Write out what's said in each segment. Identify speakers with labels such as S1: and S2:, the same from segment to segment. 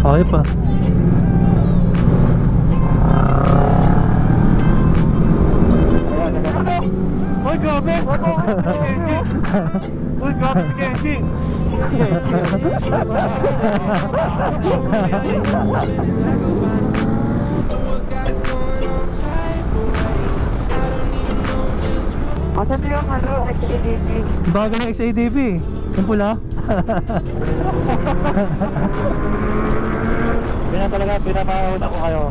S1: Okay pa.
S2: Uy, grabe! Uy, grabe si Kenji! Asan yung XADP?
S1: Bago na XADP. Yung pula.
S2: Pinapahuna ko kayo.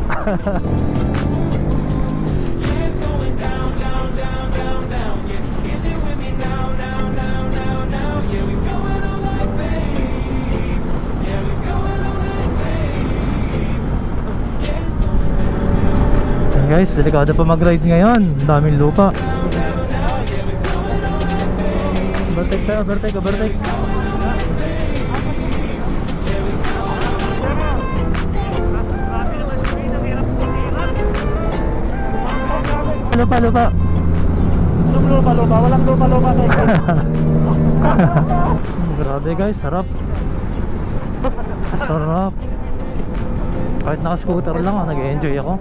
S1: Guys, delikado pa mag-ride ngayon. Daming lupa. Overtake tayo, overtake. Lupa. Walang lupa. Grabe guys, sarap. Sarap. Kahit naka-scooter lang, nag-enjoy ako.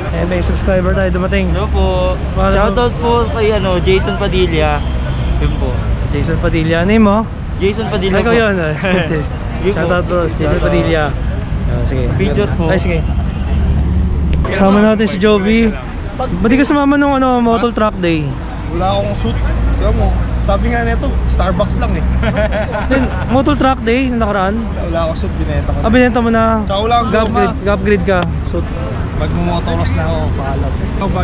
S1: Eh, may subscriber tayo dumating.
S3: Hello po. Shoutout po kay Jason Padilla. Yun po.
S1: Jason Padilla, name mo?
S3: Jason Padilla.
S1: Ikaw yun. Shoutout bro, Jason Padilla. Sige.
S3: Picture po.
S1: Ay, sige. Kasama natin si Joby. Ba't di ka sumama nung Motor Truck Day?
S4: Wala akong suit. Alam mo, sabi nga nito, Starbucks lang eh.
S1: Motor Truck Day, nakaraan?
S4: Wala akong suit, binenta ko.
S1: Binenta mo na.
S4: Tsaka wala akong goma.
S1: Upgrade ka. Suit.
S4: Magmumotoros na ako, paalam.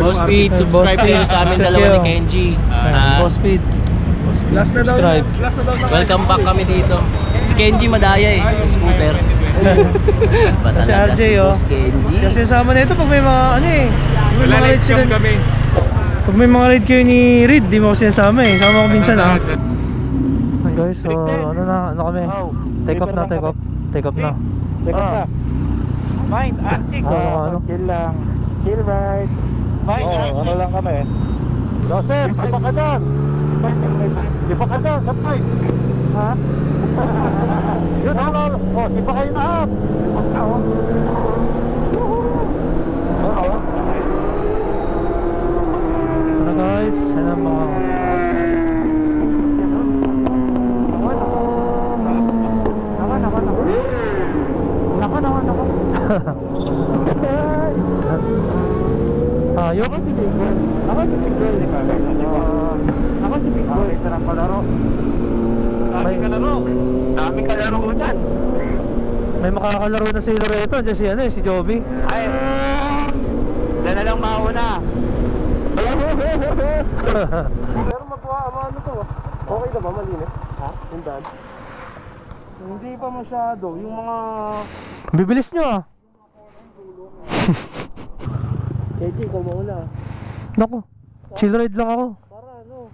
S5: Boss Speed, subscribe kayo sa amin dalawa ni Kenji.
S1: Boss Speed.
S4: Last na daw.
S1: Subscribe.
S4: Last na daw.
S5: Welcome back kami dito. Si Kenji madaya yung scooter.
S1: Si RJ
S5: Boss Kenji.
S1: Kasi sama na ito pag may mga may mga ride sila. Pag may mga ride kayo ni Reed, di mo ko sinasama sama ko minsan guys, so ano kami? Take off na.
S2: Mind, antik. Chill lang. Chill ride. Mind, ano lang kami. Joseph, di pa ka doon. Sapay. Ha? Yun ako. Di pa kayo na-up.
S1: Ano guys, ano mga ayok.
S2: Ako si Big Girl, di ba? Ako si Big Girl. Sarap palaro. Daming kalaro ko dyan.
S1: May makakalaro na si Loreto. Diyan si Joby.
S2: Ay, dyan na lang mauna. Pero ano to? Okay na ba? Malinis? Ha? Yung daan? Hindi pa masyado. Yung mga...
S1: Bibilis nyo
S2: KG, ikaw mauna.
S1: Naku, chill ride lang ako.
S2: Para ito.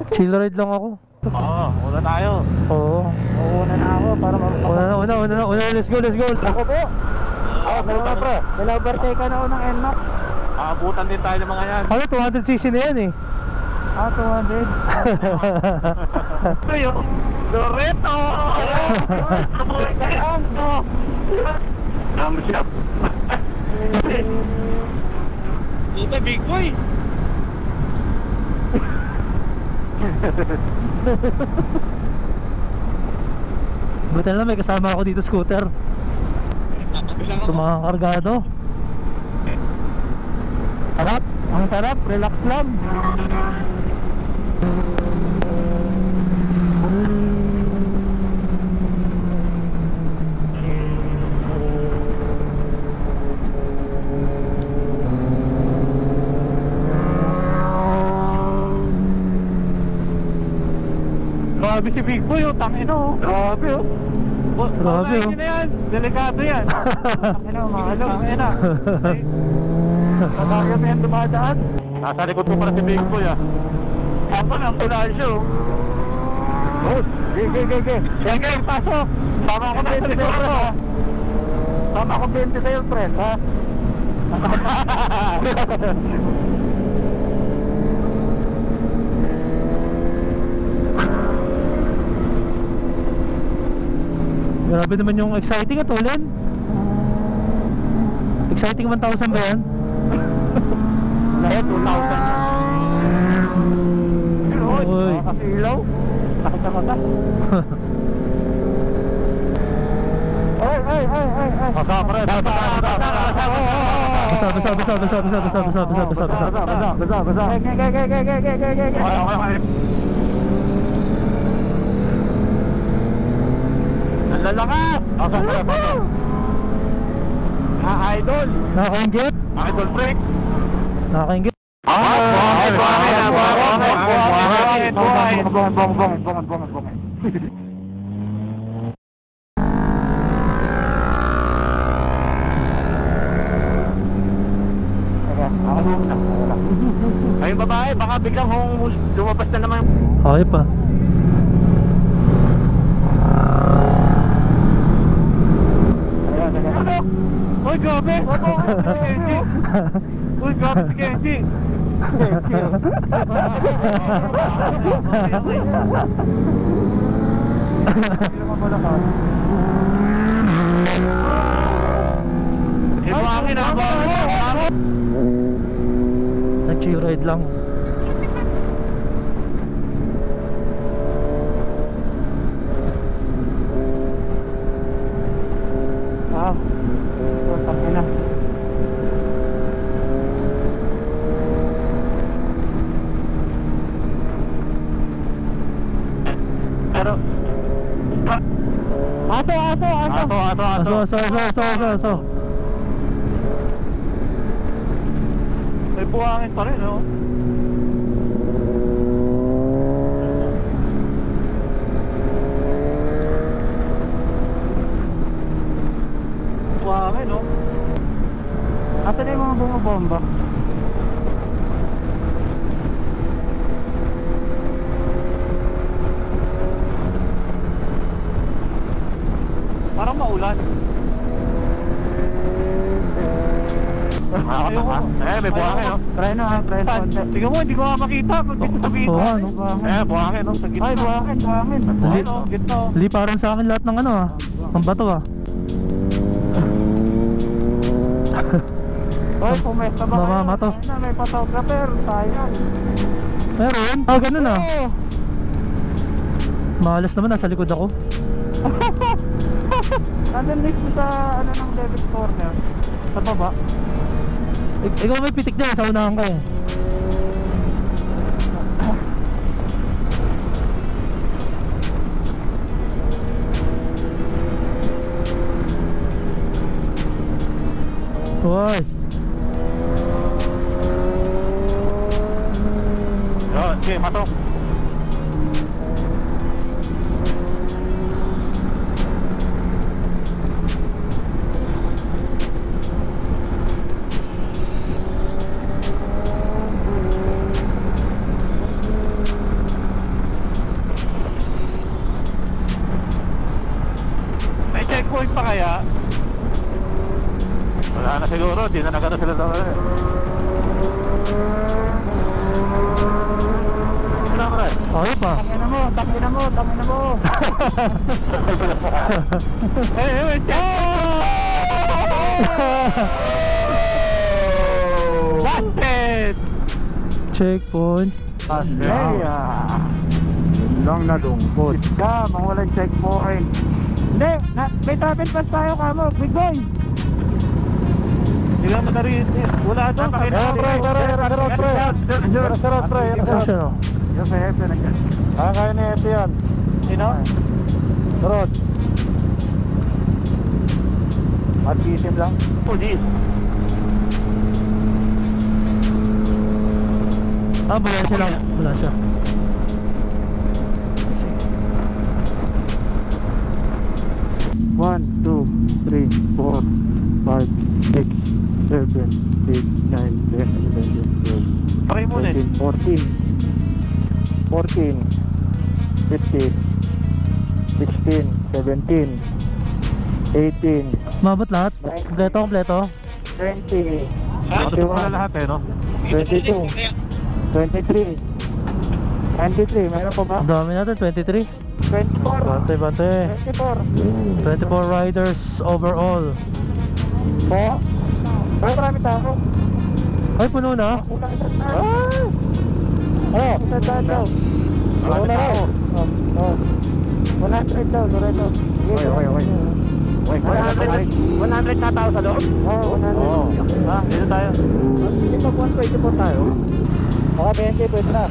S1: Chill ride lang ako.
S2: Una tayo.
S1: Oo.
S2: Una na ako para
S1: Una, let's go.
S2: Ako po. May-overtake ka na ako ng NMAX. Abutan din tayo ng mga yan.
S1: 200cc na yan
S2: 200. Ito yung Loreto. Siya. Ito big boy.
S1: Buti na lang may kasama ako dito scooter. Ito mga kargado. Ang sarap, relax lang.
S2: Grabe si Big Boy, tangino. Grabe
S1: Grabe
S2: na yan, delikado yan. Tangina. Kasaya mo yan dumadaan. Nasa likod ko pala si Big Boy Ako na ang pinasyo. Sige, pasok. Tama ako 20 sa'yo, pre. Tama ako 20 sa'yo, pre. Ha?
S1: Grabe naman yung exciting at Olen. Exciting 1,000 ba yan?
S2: Lahat 2,000 yan.
S1: Uy.
S2: Kasi ilaw. Takot na mata. Ay. Kasapre. Lalakas! Idol!
S1: Nakakaingit?
S2: Idol break!
S1: Nakakaingit?
S2: Ayun babae, baka biglang lumabas na naman.
S1: Okay pa.
S2: Uy, grabe! Uy, grabe si Kenji! Buhangin ah, buhangin!
S1: Nag-cheeride lang.
S2: Tangin na. Pero
S1: Aso.
S2: may buhangin pa rin, no? Buhangin, no? Asan na yung mga bumabomba? Parang maulan. May buhangin, no? Try na. Tingnan mo, hindi ko makakita kung dito sa video.
S1: Oo, ano?
S2: Buhangin, no? Sa gitna. Ay, buhangin.
S1: Li-
S2: no? Gitna.
S1: Liparan sa akin lahat ng ano ah. Ang bato ah.
S2: Hoy, pumesta ba
S1: Mama to.
S2: May photographer, sayang.
S1: Meron? Ah, ganun ah. Malas naman, nasa likod ako.
S2: Nandun mismo sa ano ng David Corner. Sa baba.
S1: Ikaw may pitik dyan, sa unahan ko eh. Uy.
S2: Sige, mato. May checkpoint pa kaya? Wala na siguro, di na nagano sila sa
S1: Okay pa.
S2: Tangina mo. Hey, Busted!
S1: Checkpoint.
S2: Lang na lungkot. Ka, mawalan checkpoint. Hindi, may travel pass tayo kamo. Big boy! Hindi naman wala doon.
S1: Asa siya no?
S2: Yung sa hepe na dyan. Kaya na hepe yan. Sino? Rod. At isim lang. Police.
S1: Ah, wala siya lang. Wala siya.
S2: One, 2, 3, 4, 5, 6, 7, 8, 9, 10, 11, 12,
S5: Pakay muna eh.
S2: 14, 15, 16, 17, 18,
S1: Mabot lahat? Kompleto?
S2: 20,
S5: Wala lahat eh, no?
S2: 22, 23, 23, meron pa ba?
S1: Ang dami natin, 23.
S2: 24.
S1: Bante.
S2: 24.
S1: 24 riders overall.
S2: Po. Ay, marami tao.
S1: Ay, puno na.
S2: Ano? Sandaan daw. Marami tao. 100 daw, Loreto. Okay. 100 na tao sa loob? Oo, 100. Dito tayo. Dito po, 24 tayo. Baka 20, pwede na.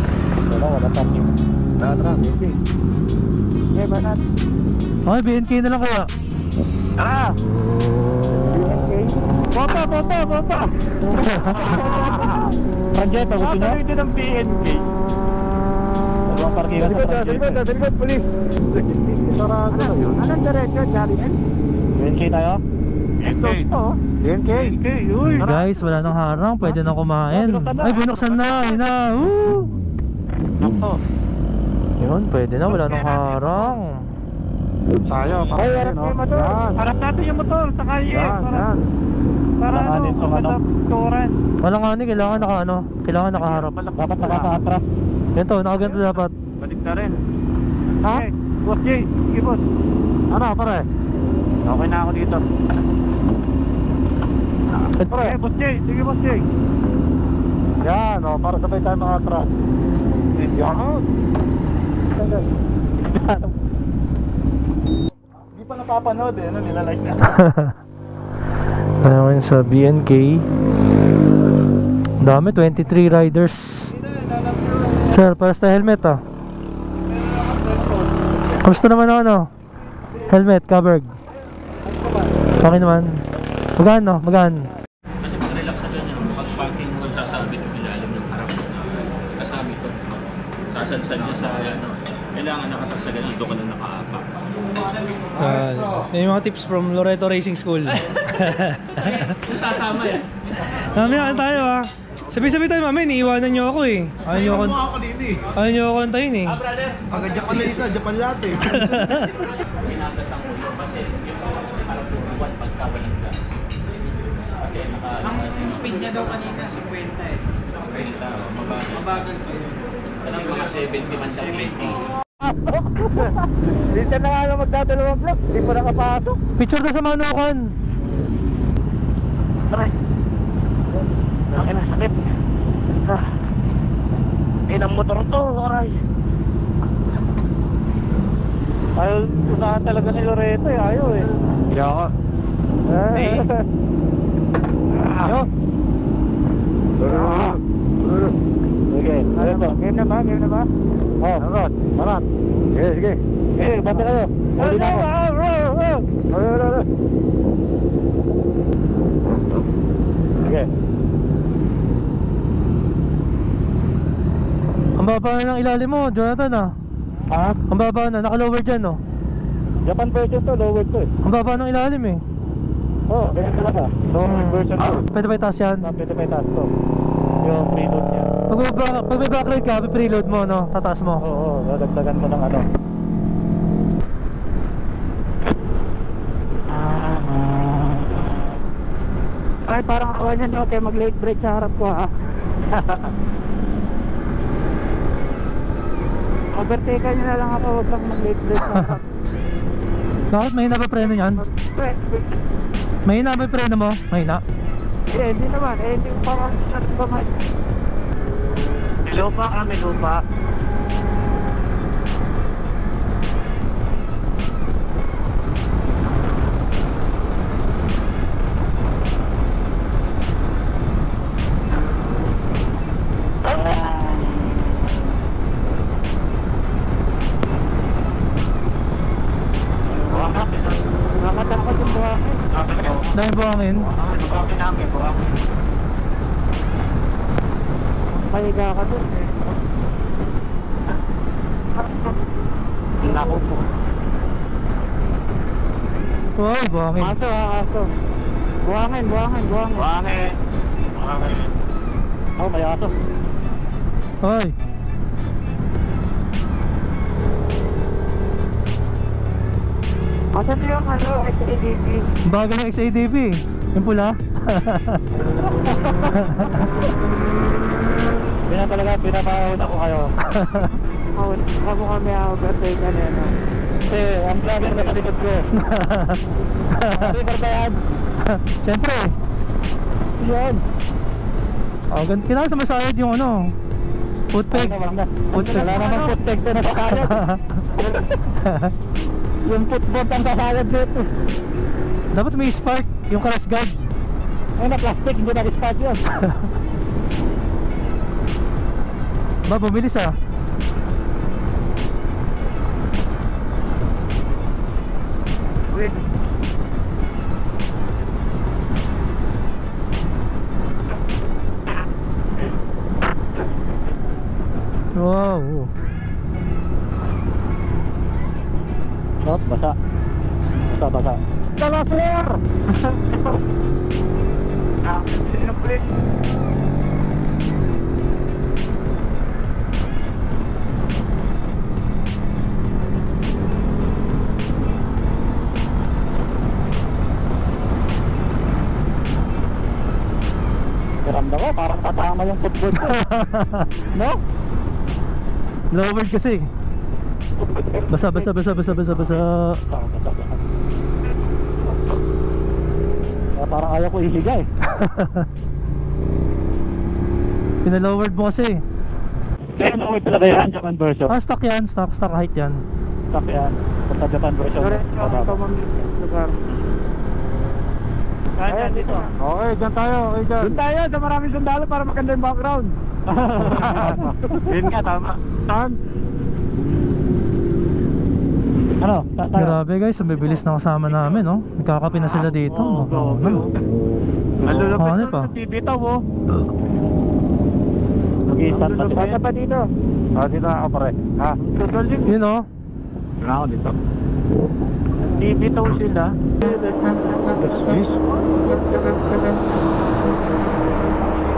S2: Wala parking. Wala, 20. Okay, banat.
S1: Ay, BNK na lang kaya.
S2: Tara! BNK? Bota! Project, pagutin nyo? Ito ng BNK. Walang parkingan sa project. Dalikod, police. Sarado na yun. Anong direction, Jarian? BNK tayo? BNK. Uy!
S1: Guys, wala nang harang. Pwede na kumain. Ay, binuksan na. Ayun na. Woo! Yun, pwede na. Wala nang harang.
S2: Sayo, ay, harap yung motor. Harap natin yung motor sa kalye. Para turan.
S1: Wala nga ni, kailangan nakaharap.
S2: Dapat nakaka-atras.
S1: Ganito, nakaganto dapat.
S2: Balik na rin. Ha? Boss J, sige boss. Ano, pare? Okay na ako dito. Pare, Boss J, sige Boss J. Yan, para sabay tayo makatras. Yan. Hindi pa napapanood eh, nilalike na.
S1: Ayun sa BNK. Dami, 23 riders. Sir, para sa helmet Kamusta naman helmet, covered. Okay naman. Magaan.
S5: Kasi mag-relax sa ganyan. Pag-parking mo, sasabit yung ilalim ng harap na kasabit ito. Sasansan niya sa kailangan nakatas sa ganyan. Ito ka lang nakapak.
S1: May mga tips from Loreto Racing School.
S5: Kung sasama yan.
S1: Mamaya tayo Sabi-sabi tayo mamaya, iniiwanan nyo ako eh. Ayaw nyo ako antayin eh.
S5: Brother.
S4: Aga Japan na isa, Japan lahat eh.
S5: Pinatasan ko yun kasi yung kasi parang buwan pagka walang gas. Kasi ang speed niya daw kanina 50 eh. 50, mabagal pa yun. Kasi mga 70 man sa 80.
S2: Dito na nga lang magdadalawang vlog, hindi pa nakapasok.
S1: Picture na sa Manukan.
S2: Aray. Akin na, sakit. Inang motor to, aray. Ayaw, usahan talaga ni Loreto eh, ayaw eh. Hindi ako. Ayaw. Sige, ano to? Game na ba? Oo, marat. Sige. Sige, bata kayo. Huli na ako. Sige.
S1: Ang baba na ng ilalim mo, Jonathan
S2: Ha?
S1: Ang baba na, naka-lower dyan
S2: Japan version to, lower to eh.
S1: Ang baba ng ilalim eh.
S2: Oo, ganyan talaga. Lower version to.
S1: Pwede ba itaas yan?
S2: Pwede pa itaas to. Yung preload niya.
S1: Pag may backload ka, preload mo tataas mo.
S2: Oo, dadagdagan mo ng Ay, parang ako niyan okay, mag-late break sa harap ko Overtake nyo na lang ako, huwag lang mag-late break sa harap.
S1: Bakit? Mahina ba preno yan? Mahina ba yung preno mo? Mahina?
S2: Hindi naman, hindi ko pa shot ba may lupa may lupa. Nakatakot yung buhangin.
S1: Dahil buhangin?
S2: Buhangin namin, buhangin. Mahiga ka dun eh. Naku po.
S1: Wow, buhangin.
S2: Aso. Buhangin. Oh, may aso.
S1: Hoy.
S2: Asan yung XADP?
S1: Bago ng XADP. Yung pula.
S2: Pinapahon ako kayo. Ako kami overtake ka na ano. Kasi ang vlogger na sa likod ko. River ba yan?
S1: Siyempre.
S2: Yan.
S1: Oh, kinaka sa masayad yung ano. Footpeg.
S2: Footpeg. Wala naman footpeg na nakakayad. Yung footboard ang kakayad dito.
S1: Dapat may spark, yung crash guard.
S2: Ay na plastic, hindi na spark yun.
S1: Ba, bumilis ah.
S2: Wait.
S1: Wow.
S2: Stop, basa. Basa. Tala flare! Sino flare? Ramdam ko, parang tatama yung footboard ko. No?
S1: Lowered kasi. Basa.
S2: Parang ayaw ko ihiga eh.
S1: Pinalowered mo kasi.
S2: Kaya lowered talaga yan, Japan version.
S1: Ah, stock yan, stock height yan.
S2: Stock yan, sa Japan version. Kaya dito. Okay, dyan tayo. Dyan tayo, sa maraming sundalo para maganda yung background. Yun nga, tama. Ano?
S1: Grabe guys, bibilis na kasama namin, no? Nagkakape na sila dito.
S2: Malulupit pa. Bibitaw mo. Mag-i-start pa sila. Pa dito. Dito ako pare. Ha?
S1: Yun, no?
S2: Wala ako dito. Bibitaw sila.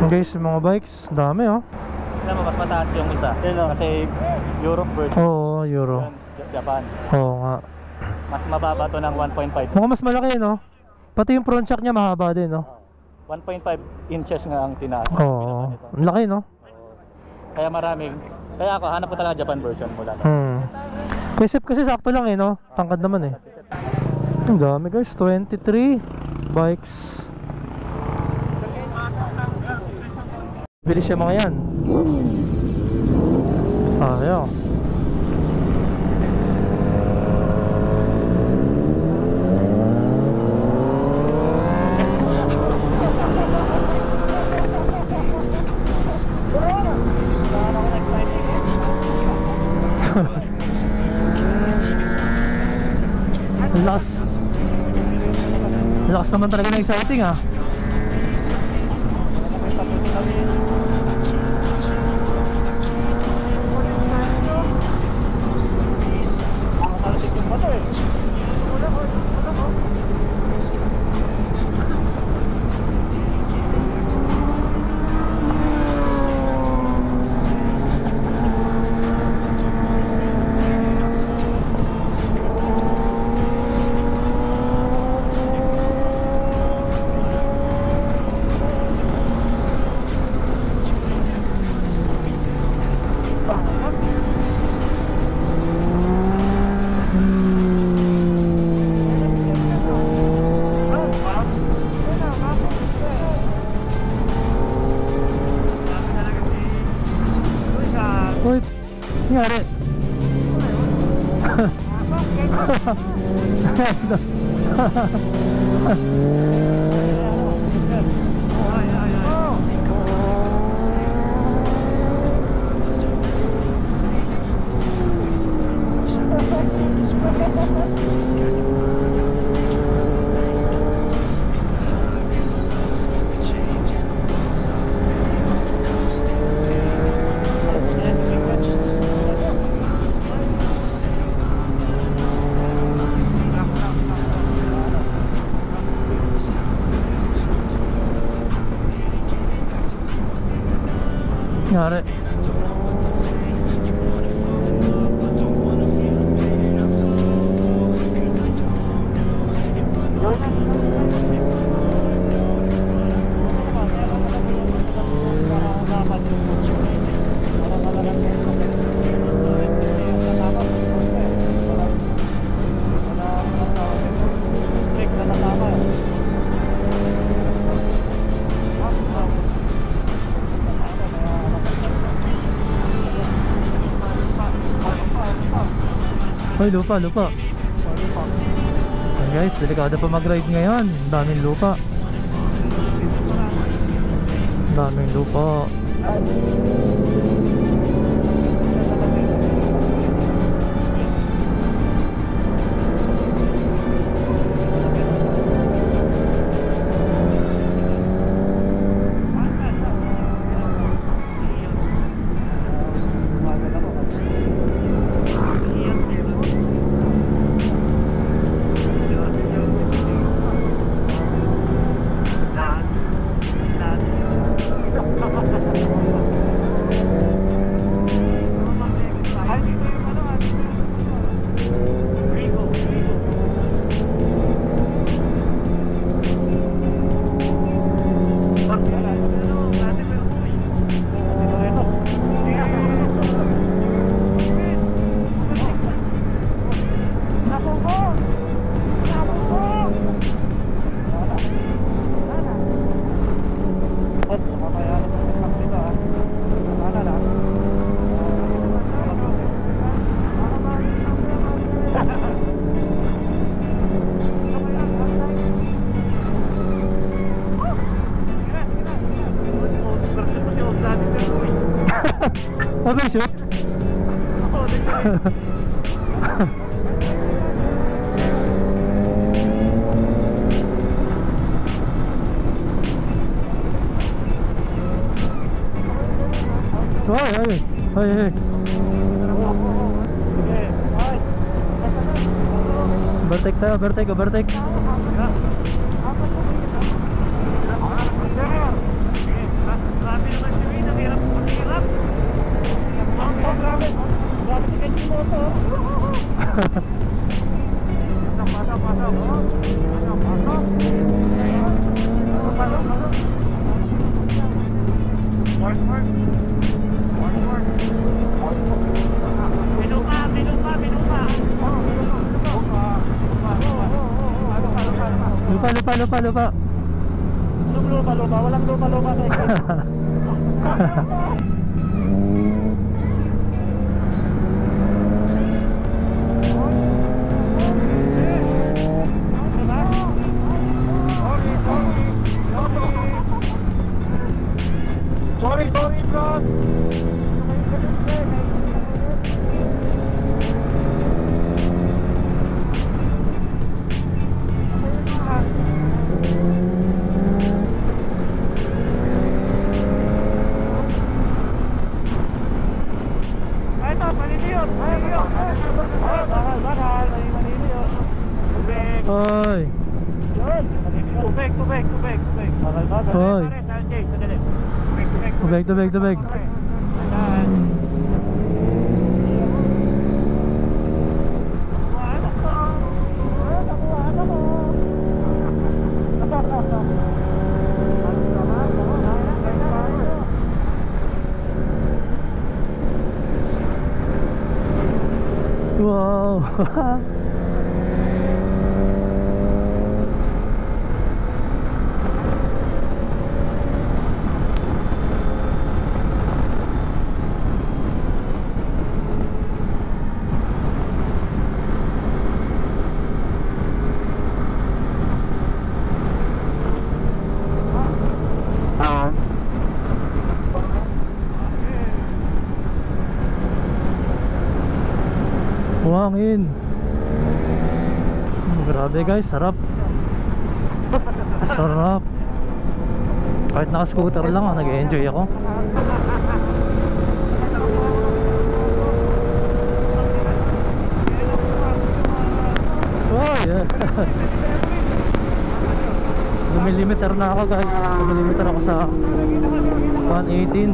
S1: Guys, yung mga bikes, dami, oh.
S2: Alam mo, mas mataas yung isa. Kasi Europe version.
S1: Oo, Euro.
S2: Japan.
S1: Oo nga.
S2: Mas mababa to ng 1.5.
S1: Mukhang mas malaki, no? Pati yung front shock niya mahaba din, no?
S2: 1.5 inches nga ang tinaas.
S1: Oo. Ang laki, no?
S2: Kaya maraming. Kaya ako, hanap ko talaga Japan version mula.
S1: Kasi sakto lang, eh, no? Tangkad naman, eh. Ang dami, guys. 23 bikes. Bilis siya mga yan. Ayaw. Lakas naman talaga na exciting, ah. Uy, nangyari. Nangyari. Hoy, lupa. Ayan guys, delikado pa mag-ride ngayon. Daming lupa. Okay, sure. Hey. Overtake. Lupa. Walang lupa.
S2: Sorry, bro.
S1: Hoy.
S2: Tubig.
S1: Hoy. Tubig. Wow. Buhangin. Grabe guys, sarap. Kahit naka-scooter lang, nag-enjoy ako. Oh yeah. Lumilimiter na ako guys. Lumilimiter ako sa 118.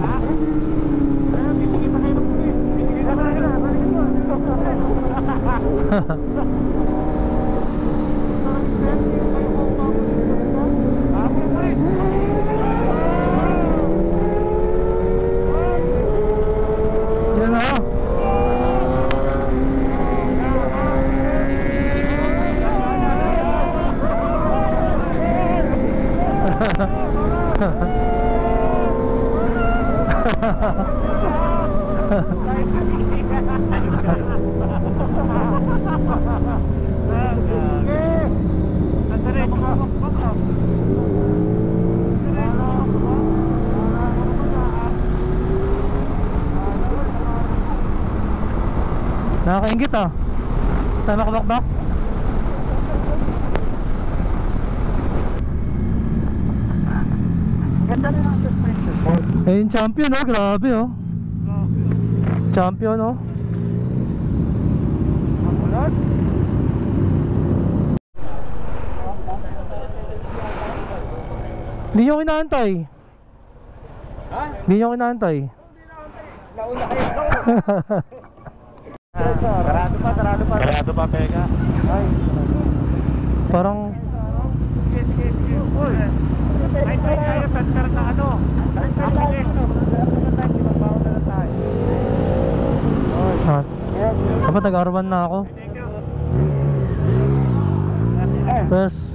S1: Yan na. Nainggit ah. Tama ka bakbak.
S2: Ganda rin ang suspension mo.
S1: Eh yung champion oh, grabe oh. Champion oh.
S2: Makulot.
S1: Hindi nyo inaantay.
S2: Ha?
S1: Hindi nyo inaantay.
S2: Nauna kayo. Sarado pa, sarado pa. Sarado pa, pega. Ay.
S1: Parang
S2: Sige, sige, sige. Uy. Ay, tayo, tantar na ano.
S1: ah, dapat nag-arban na ako. Yes.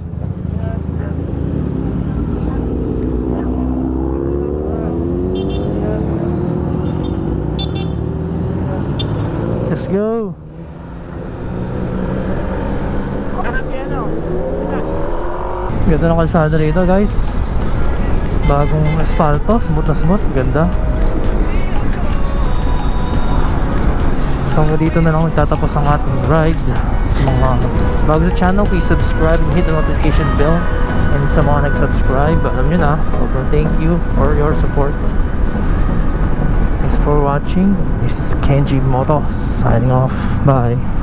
S1: Let's go. Ganda ng kalsada rito guys. Bagong asfalto, smooth na smooth, ganda. So hanggang dito na lang nagtatapos ang ating ride. Sa mga bago sa channel, please subscribe and hit the notification bell. And sa mga nag-subscribe, alam nyo na, sobrang thank you for your support. Thanks for watching. This is Kenji Moto signing off. Bye.